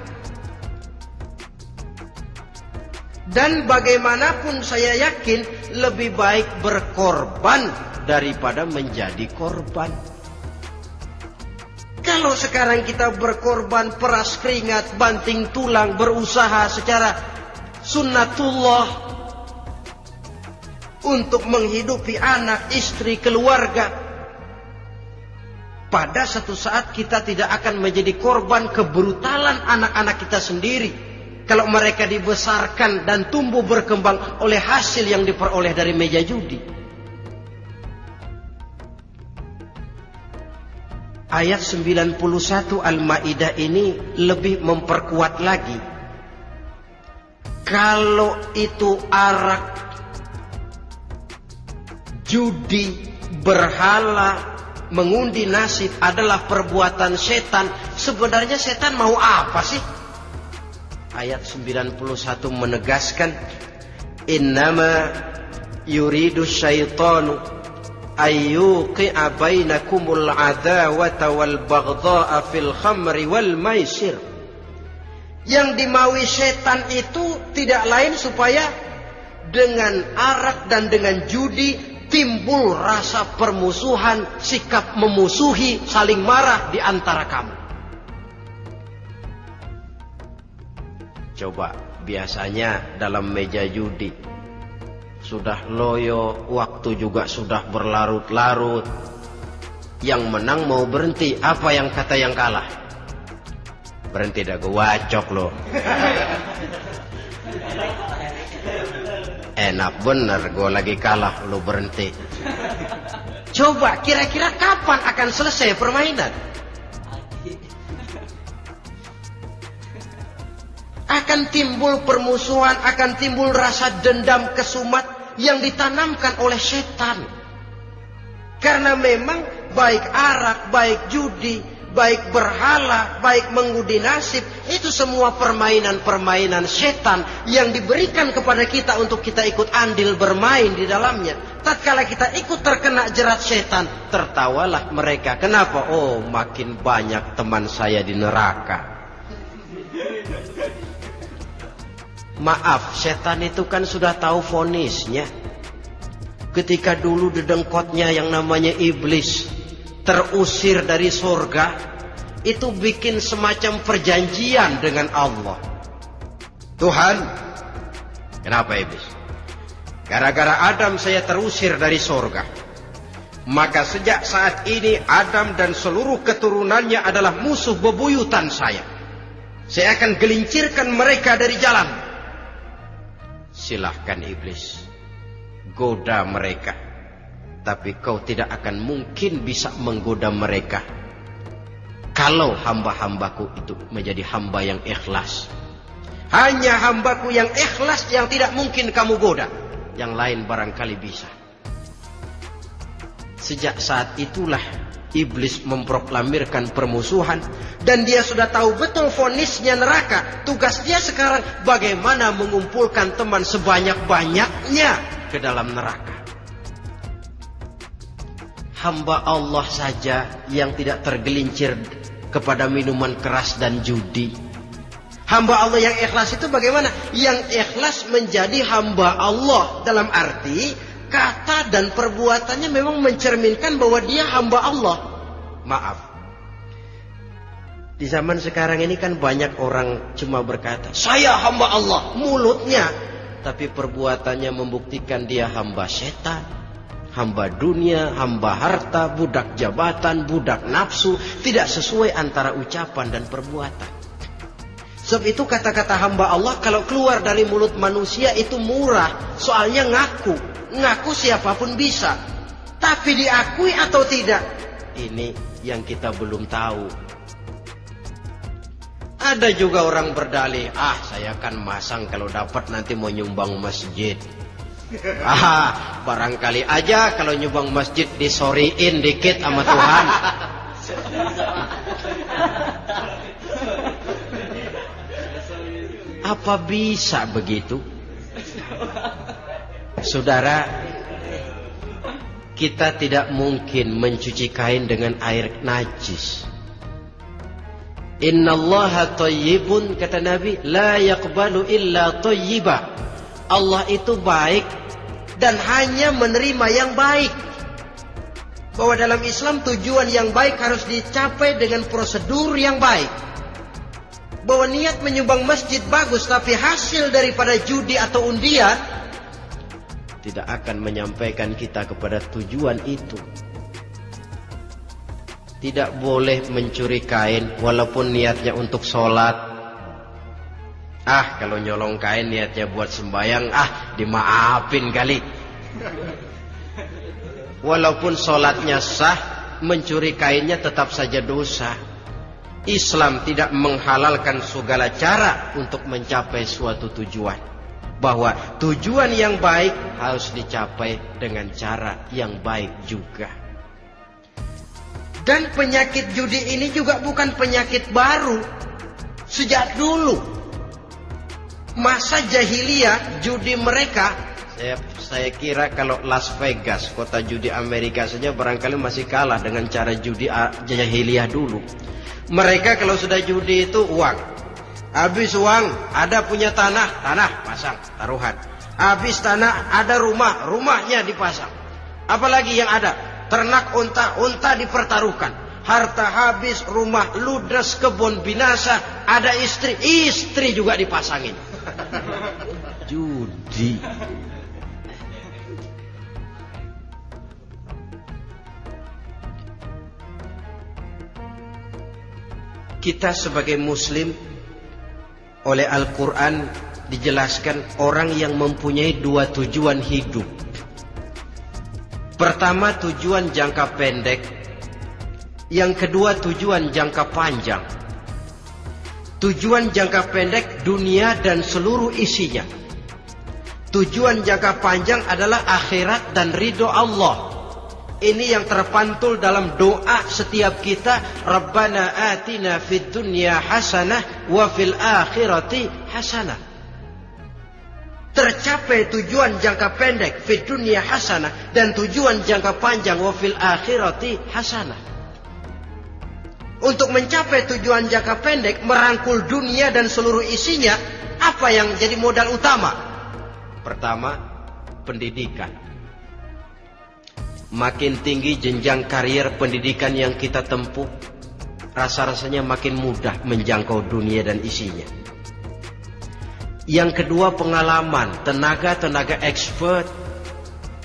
Dan bagaimanapun saya yakin lebih baik berkorban daripada menjadi korban. Kalau sekarang kita berkorban, peras keringat, banting tulang, berusaha secara sunnatullah untuk menghidupi anak, istri, keluarga, pada satu saat kita tidak akan menjadi korban kebrutalan anak-anak kita sendiri kalau mereka dibesarkan dan tumbuh berkembang oleh hasil yang diperoleh dari meja judi. Ayat 91 Al-Maidah ini lebih memperkuat lagi. Kalau itu arak, judi, berhala, mengundi nasib adalah perbuatan setan, sebenarnya setan mau apa sih? Ayat 91 menegaskan, innama yuridu syaitanu ayyuqi'a bainakumul adawata wal baghdha'a fil khamri wal maisir. Yang dimaui setan itu tidak lain supaya dengan arak dan dengan judi timbul rasa permusuhan, sikap memusuhi, saling marah di antara kamu. Coba, biasanya dalam meja judi sudah loyo, waktu juga sudah berlarut-larut. Yang menang mau berhenti, apa yang kata yang kalah? Berhenti dah, gue wacok lo. Enak bener, gue lagi kalah, lo berhenti. Coba, kira-kira kapan akan selesai permainan? Akan timbul permusuhan, akan timbul rasa dendam kesumat yang ditanamkan oleh setan. Karena memang baik arak, baik judi, baik berhala, baik mengundi nasib, itu semua permainan-permainan setan yang diberikan kepada kita untuk kita ikut andil bermain di dalamnya. Tatkala kita ikut terkena jerat setan, tertawalah mereka. Kenapa? Oh, makin banyak teman saya di neraka. Maaf, setan itu kan sudah tahu vonisnya. Ketika dulu dedengkotnya yang namanya iblis terusir dari surga, itu bikin semacam perjanjian dengan Allah. Tuhan, kenapa iblis? Gara-gara Adam saya terusir dari surga. Maka sejak saat ini Adam dan seluruh keturunannya adalah musuh bebuyutan saya. Saya akan gelincirkan mereka dari jalan. Silahkan iblis, goda mereka. Tapi kau tidak akan mungkin bisa menggoda mereka kalau hamba-hambaku itu menjadi hamba yang ikhlas. Hanya hambaku yang ikhlas yang tidak mungkin kamu goda. Yang lain barangkali bisa. Sejak saat itulah iblis memproklamirkan permusuhan. Dan dia sudah tahu betul vonisnya neraka. Tugas dia sekarang bagaimana mengumpulkan teman sebanyak-banyaknya ke dalam neraka. Hamba Allah saja yang tidak tergelincir kepada minuman keras dan judi. Hamba Allah yang ikhlas itu bagaimana? Yang ikhlas menjadi hamba Allah. Dalam arti kata dan perbuatannya memang mencerminkan bahwa dia hamba Allah. Maaf, di zaman sekarang ini kan banyak orang cuma berkata saya hamba Allah mulutnya, tapi perbuatannya membuktikan dia hamba setan, hamba dunia, hamba harta, budak jabatan, budak nafsu. Tidak sesuai antara ucapan dan perbuatan. Sebab itu kata-kata hamba Allah kalau keluar dari mulut manusia itu murah. Soalnya ngaku siapapun bisa. Tapi diakui atau tidak, ini yang kita belum tahu. Ada juga orang berdalih, saya kan masang kalau dapat nanti mau nyumbang masjid. Barangkali aja kalau nyumbang masjid disoriin dikit sama Tuhan. Apa bisa begitu? Saudara, kita tidak mungkin mencuci kain dengan air najis. Innallaha thayyibun, kata Nabi, la yaqbalu illa thayyiba. Allah itu baik dan hanya menerima yang baik. Bahwa dalam Islam tujuan yang baik harus dicapai dengan prosedur yang baik. Bahwa niat menyumbang masjid bagus, tapi hasil daripada judi atau undian tidak akan menyampaikan kita kepada tujuan itu. Tidak boleh mencuri kain walaupun niatnya untuk sholat. Kalau nyolong kain niatnya buat sembahyang, dimaafin kali. Walaupun sholatnya sah, mencuri kainnya tetap saja dosa. Islam tidak menghalalkan segala cara untuk mencapai suatu tujuan. Bahwa tujuan yang baik harus dicapai dengan cara yang baik juga. Dan penyakit judi ini juga bukan penyakit baru. Sejak dulu masa jahiliyah judi mereka, saya kira kalau Las Vegas, kota judi Amerika saja barangkali masih kalah dengan cara judi jahiliyah dulu. Mereka kalau sudah judi itu uang. Habis uang ada punya tanah pasang taruhan. Habis tanah ada rumahnya dipasang. Apalagi yang ada? Ternak unta dipertaruhkan. Harta habis, rumah ludes, kebun binasa, ada istri juga dipasangin. Judi. Kita sebagai muslim, oleh Al-Quran dijelaskan orang yang mempunyai dua tujuan hidup. Pertama, tujuan jangka pendek. Yang kedua, tujuan jangka panjang. Tujuan jangka pendek dunia dan seluruh isinya. Tujuan jangka panjang adalah akhirat dan ridho Allah. Ini yang terpantul dalam doa setiap kita. Rabbana atina fid dunya hasanah wa fil akhirati hasanah. Tercapai tujuan jangka pendek fid dunya hasanah dan tujuan jangka panjang wa fil akhirati hasanah. Untuk mencapai tujuan jangka pendek, merangkul dunia dan seluruh isinya, apa yang jadi modal utama? Pertama, pendidikan. Makin tinggi jenjang karier pendidikan yang kita tempuh, rasa-rasanya makin mudah menjangkau dunia dan isinya. Yang kedua, pengalaman. Tenaga expert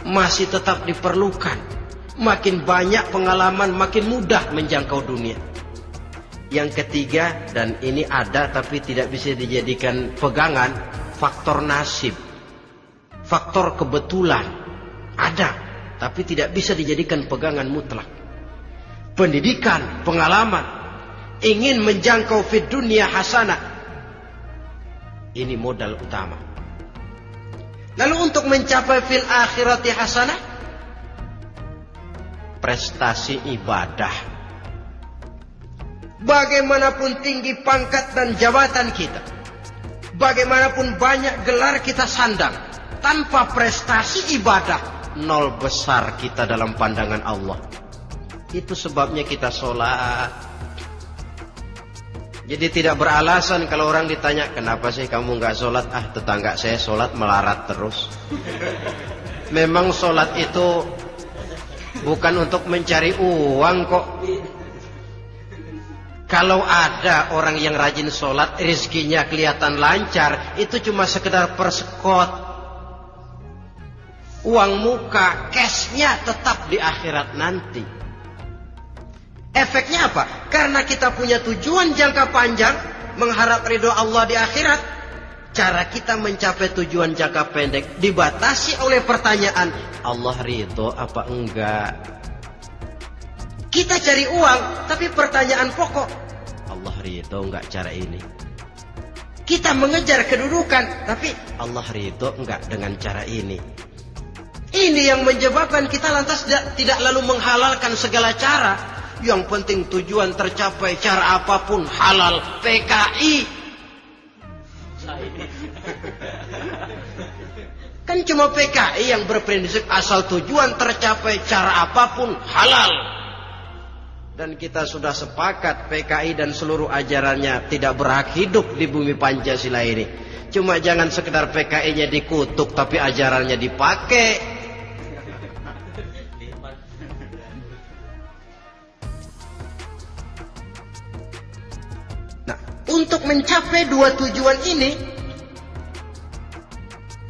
masih tetap diperlukan. Makin banyak pengalaman, makin mudah menjangkau dunia. Yang ketiga, dan ini ada tapi tidak bisa dijadikan pegangan, faktor nasib. Faktor kebetulan ada, tapi tidak bisa dijadikan pegangan mutlak. Pendidikan, pengalaman, ingin menjangkau fid dunia hasanah, ini modal utama. Lalu untuk mencapai fil akhirati hasanah, prestasi ibadah. Bagaimanapun tinggi pangkat dan jabatan kita, bagaimanapun banyak gelar kita sandang, tanpa prestasi ibadah, nol besar kita dalam pandangan Allah. Itu sebabnya kita sholat. Jadi tidak beralasan kalau orang ditanya, kenapa sih kamu nggak sholat? Ah, tetangga saya sholat melarat terus. Memang sholat itu bukan untuk mencari uang kok. Kalau ada orang yang rajin sholat, rezekinya kelihatan lancar, itu cuma sekedar persekot. Uang muka, cashnya tetap di akhirat nanti. Efeknya apa? Karena kita punya tujuan jangka panjang, mengharap ridho Allah di akhirat. Cara kita mencapai tujuan jangka pendek dibatasi oleh pertanyaan, Allah ridho apa enggak? Kita cari uang, tapi pertanyaan pokok, Allah ridho enggak cara ini? Kita mengejar kedudukan, tapi Allah ridho enggak dengan cara ini? Ini yang menyebabkan kita lantas tidak lalu menghalalkan segala cara. Yang penting tujuan tercapai, cara apapun halal. PKI kan cuma PKI yang berprinsip asal tujuan tercapai, cara apapun halal. Dan kita sudah sepakat PKI dan seluruh ajarannya tidak berhak hidup di bumi Pancasila ini. Cuma jangan sekedar PKI-nya dikutuk tapi ajarannya dipakai. Nah, untuk mencapai dua tujuan ini,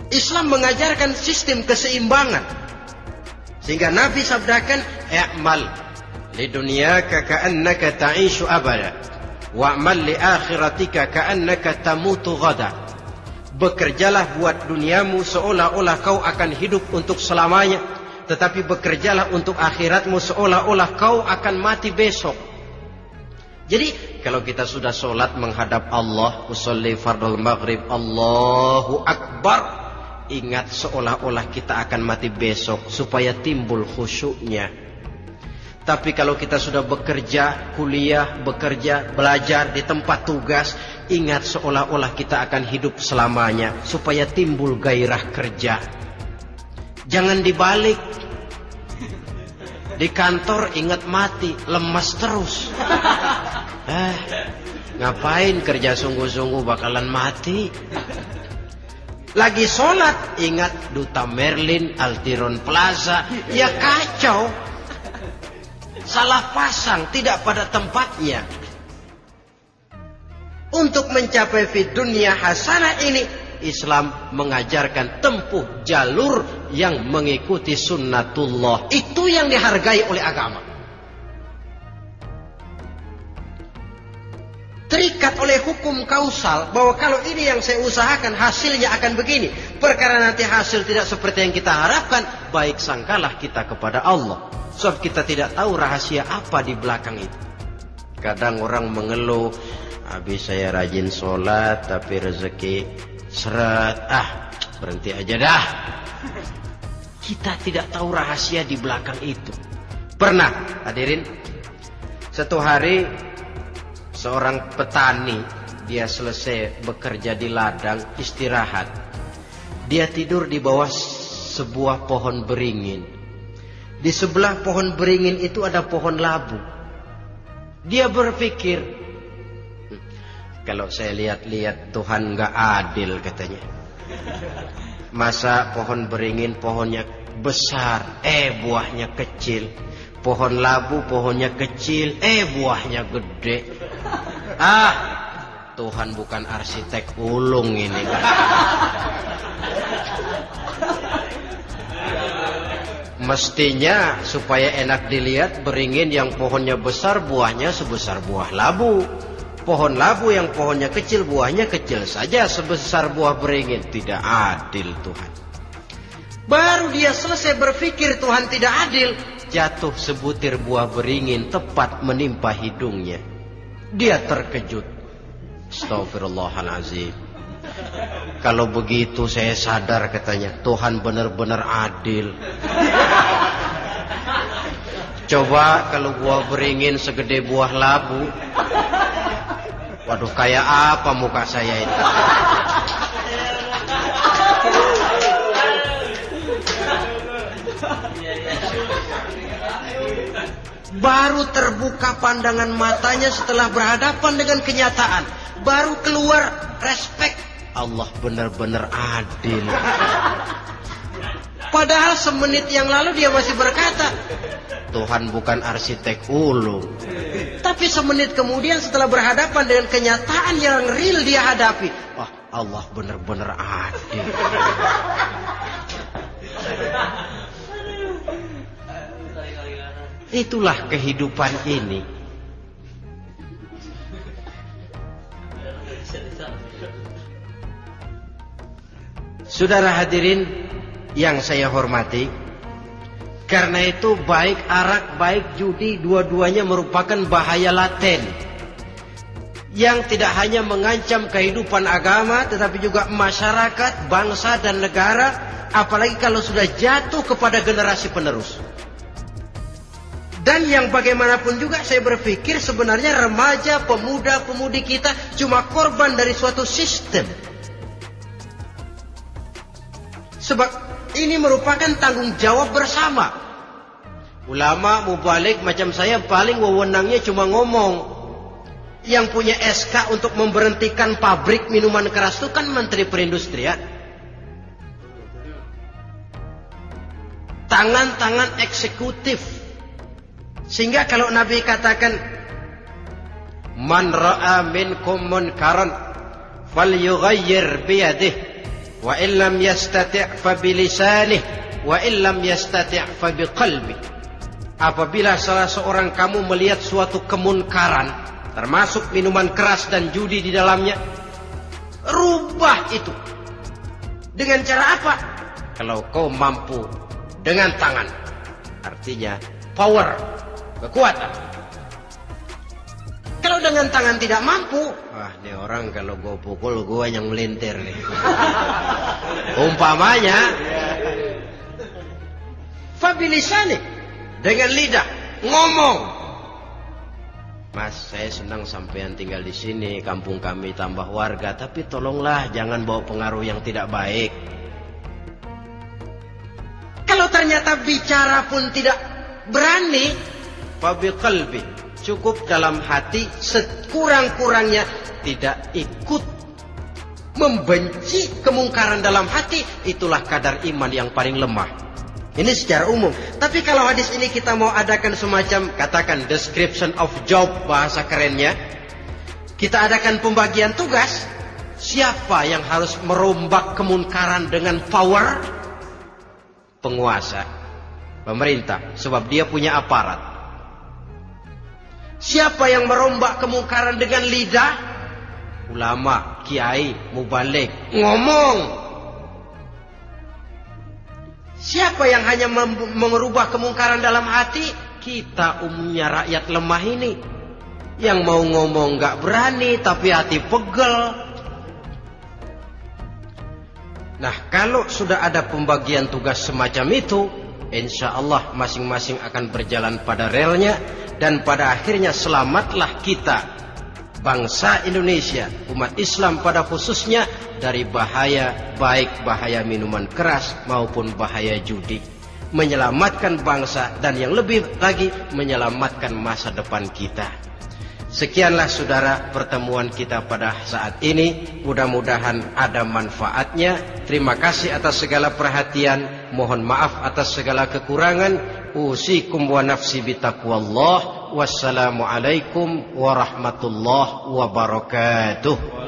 Islam mengajarkan sistem keseimbangan. Sehingga Nabi sabdakan, "I'mal li dunyaka ka'annaka ta'ishu abada wa'mal li akhiratika ka'annaka tamutu ghada." Bekerjalah buat duniamu seolah-olah kau akan hidup untuk selamanya, tetapi bekerjalah untuk akhiratmu seolah-olah kau akan mati besok. Jadi kalau kita sudah sholat menghadap Allah, usolli fardul maghrib, Allahu Akbar, ingat seolah-olah kita akan mati besok supaya timbul khusyuknya. Tapi kalau kita sudah bekerja, kuliah, bekerja, belajar di tempat tugas, ingat seolah-olah kita akan hidup selamanya supaya timbul gairah kerja. Jangan dibalik. Di kantor ingat mati, lemas terus. Ngapain kerja sungguh-sungguh bakalan mati. Lagi sholat ingat Duta Merlin, Altiron Plaza, ya kacau. Salah pasang, tidak pada tempatnya. Untuk mencapai fid dunya hasanah ini, Islam mengajarkan tempuh jalur yang mengikuti sunnatullah. Itu yang dihargai oleh agama. Terikat oleh hukum kausal bahwa kalau ini yang saya usahakan hasilnya akan begini. Perkara nanti hasil tidak seperti yang kita harapkan, baik sangkalah kita kepada Allah. Sebab kita tidak tahu rahasia apa di belakang itu. Kadang orang mengeluh, habis saya rajin sholat tapi rezeki seret, berhenti aja dah. Kita tidak tahu rahasia di belakang itu. Pernah hadirin, satu hari seorang petani, dia selesai bekerja di ladang, istirahat. Dia tidur di bawah sebuah pohon beringin. Di sebelah pohon beringin itu ada pohon labu. Dia berpikir, kalau saya lihat-lihat Tuhan nggak adil katanya. Masa pohon beringin pohonnya besar, buahnya kecil. Pohon labu pohonnya kecil, buahnya gede. Tuhan bukan arsitek ulung ini kan. Mestinya supaya enak dilihat, beringin yang pohonnya besar buahnya sebesar buah labu. Pohon labu yang pohonnya kecil buahnya kecil saja sebesar buah beringin. Tidak adil Tuhan. Baru dia selesai berpikir Tuhan tidak adil, jatuh sebutir buah beringin tepat menimpa hidungnya. Dia terkejut. Astagfirullahaladzim. Kalau begitu saya sadar katanya, Tuhan benar-benar adil. Coba kalau buah beringin segede buah labu. Waduh, kayak apa muka saya ini? Baru terbuka pandangan matanya setelah berhadapan dengan kenyataan. Baru keluar respek. Allah benar-benar adil. Padahal semenit yang lalu dia masih berkata, Tuhan bukan arsitek ulung. Tapi semenit kemudian setelah berhadapan dengan kenyataan yang real dia hadapi, wah, Allah benar-benar adil. Itulah kehidupan ini. Saudara hadirin yang saya hormati, karena itu baik arak, baik judi, dua-duanya merupakan bahaya laten yang tidak hanya mengancam kehidupan agama, tetapi juga masyarakat, bangsa dan negara, apalagi kalau sudah jatuh kepada generasi penerus. Dan yang bagaimanapun juga saya berpikir sebenarnya remaja, pemuda, pemudi kita cuma korban dari suatu sistem. Sebab ini merupakan tanggung jawab bersama. Ulama mubalik macam saya paling wewenangnya cuma ngomong. Yang punya SK untuk memberhentikan pabrik minuman keras itu kan Menteri Perindustrian. Tangan-tangan eksekutif. Sehingga kalau Nabi katakan, Man ra'a minkum munkaran falyughayyir biyadihi wa illam yastati' fa bilisanih wa illam yastati' fa biqalbi. Apabila salah seorang kamu melihat suatu kemunkaran, termasuk minuman keras dan judi di dalamnya, rubah itu. Dengan cara apa? Kalau kau mampu dengan tangan. Artinya power, kekuatan. Kalau dengan tangan tidak mampu, wah, ini orang kalau gue pukul gue yang melintir nih. Umpamanya, fabilisani, dengan lidah ngomong. Mas, saya senang sampean tinggal di sini, kampung kami tambah warga, tapi tolonglah jangan bawa pengaruh yang tidak baik. Kalau ternyata bicara pun tidak berani, fabiqalbi, cukup dalam hati, sekurang-kurangnya tidak ikut membenci kemungkaran dalam hati. Itulah kadar iman yang paling lemah. Ini secara umum. Tapi kalau hadis ini kita mau adakan semacam, katakan description of job, bahasa kerennya, kita adakan pembagian tugas. Siapa yang harus merombak kemungkaran dengan power? Penguasa, pemerintah, sebab dia punya aparat. Siapa yang merombak kemungkaran dengan lidah? Ulama, kiai, mubalik, ngomong. Siapa yang hanya merubah kemungkaran dalam hati? Kita umumnya rakyat lemah ini, yang mau ngomong gak berani tapi hati pegel. Nah, kalau sudah ada pembagian tugas semacam itu, insya Allah masing-masing akan berjalan pada relnya. Dan pada akhirnya selamatlah kita, bangsa Indonesia, umat Islam pada khususnya, dari bahaya, baik bahaya minuman keras maupun bahaya judi. Menyelamatkan bangsa dan yang lebih lagi menyelamatkan masa depan kita. Sekianlah saudara pertemuan kita pada saat ini. Mudah-mudahan ada manfaatnya. Terima kasih atas segala perhatian. Mohon maaf atas segala kekurangan. Usikum wa nafsi bitaqwallah. Wassalamualaikum warahmatullahi wabarakatuh.